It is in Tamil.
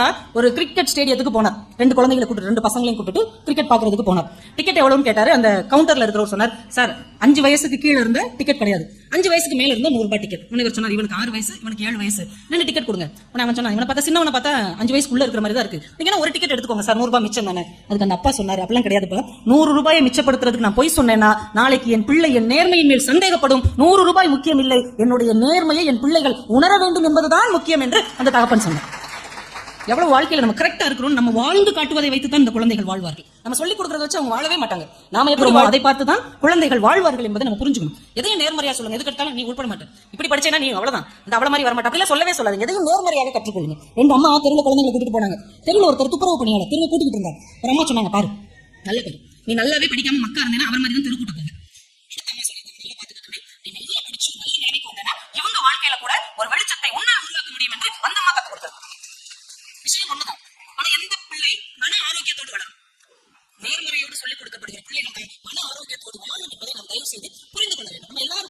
அப்பா ஒரு கிரிக்கெட் ஸ்டேடியத்துக்கு போனார். 2 குழந்தைகளை கூப்பிட்டு 2 பசங்களையும் கூப்பிட்டு கிரிக்கெட் பாக்குறதுக்கு போனார். டிக்கெட் எவ்வளவுன்னு கேட்டாரு. அந்த கவுண்டர்ல இருக்கிறவர் சொன்னார், சார் 5 வயசுக்கு கீழே இருந்த டிக்கெட் கிடையாது, 5 வயசுக்கு மேல இருந்த 100 ரூபாய் டிக்கெட். இவர் சொன்னார், இவனுக்கு 6 வயசு, இவனுக்கு 7 வயசு, 2 டிக்கெட் கொடுங்க. அவன் சொன்னா, இவனை பார்த்தா சின்னவனை பார்த்தா 5 வயசுக்குள்ள இருக்கிற மாதிரி தான் இருக்கு, நீங்க ஒரு டிக்கெட் எடுத்துக்கோங்க சார், 100 ரூபாய் மிச்சம் தானே. அதுக்கு அந்த அப்பா சொன்னாரு, அப்பெல்லாம் கிடையாதுப்பா, 100 ரூபாயை மிச்சப்படுத்துறதுக்கு நான் போய் சொன்னேன்னா நாளைக்கு என் பிள்ளை என் நேர்மையின் மேல் சந்தேகப்படும். 100 ரூபாய் முக்கியம் இல்லை, என்னுடைய நேர்மையை என் பிள்ளைகள் உணர வேண்டும் என்பதுதான் முக்கியம் என்று அந்த தகப்பன் சொன்னார். எவ்வளவு வாழ்க்கையில நம்ம கரெக்டா இருக்கிறோம், நம்ம வாழ்ந்து காட்டுவதை வைத்துதான் இந்த குழந்தைகள் வாழ்வார்கள். நம்ம சொல்லிக் கொடுக்கறத வச்சு அவங்க வாழவே மாட்டாங்க. நாம எப்படி அதை பார்த்துதான் குழந்தைகள் வாழ்வார்கள் என்பதை நம்ம புரிஞ்சுக்கணும். எதையும் நேர்மறையா சொல்லுங்க, எது கட்டாலும் நீ உட்பட மாட்டேன், இப்படி படிச்சேன்னா நீ அவ்வளவுதான், அந்த அவள மாதிரி வரமாட்டேன் அப்படிலாம் சொல்லவே சொல்லாது. எதையும் நேர்மறையாக கற்றுக்கொள்ளுங்க. 2 அம்மா தெருவில் குழந்தைகளை கூட்டிட்டு போனாங்க. தெருவில் ஒருத்தர் துப்புரவு பணியாளர் தெருவை கூட்டிட்டு இருந்தார். ஒரு அம்மா சொன்னாங்க, பாரு நல்ல பேரு, நீ நல்லாவே படிக்காம மக்கா இருந்தேன்னா அவர் மாதிரி தான் தெரு கூட்டு போங்க. இவங்க வாழ்க்கையில கூட ஒரு வெளிச்சத்தை உன்னால் உருவாக்க முடியும் என்று அந்த அம்மா கற்றுக் கொடுத்தார். விஷயம் ஒண்ணுதான். ஆனா எந்த பிள்ளை மன ஆரோக்கியத்தோடு வளரும், நேர்மறையோடு சொல்லிக் கொடுக்கப்படுகிற பிள்ளைகளுக்கு மன ஆரோக்கியத்தோடு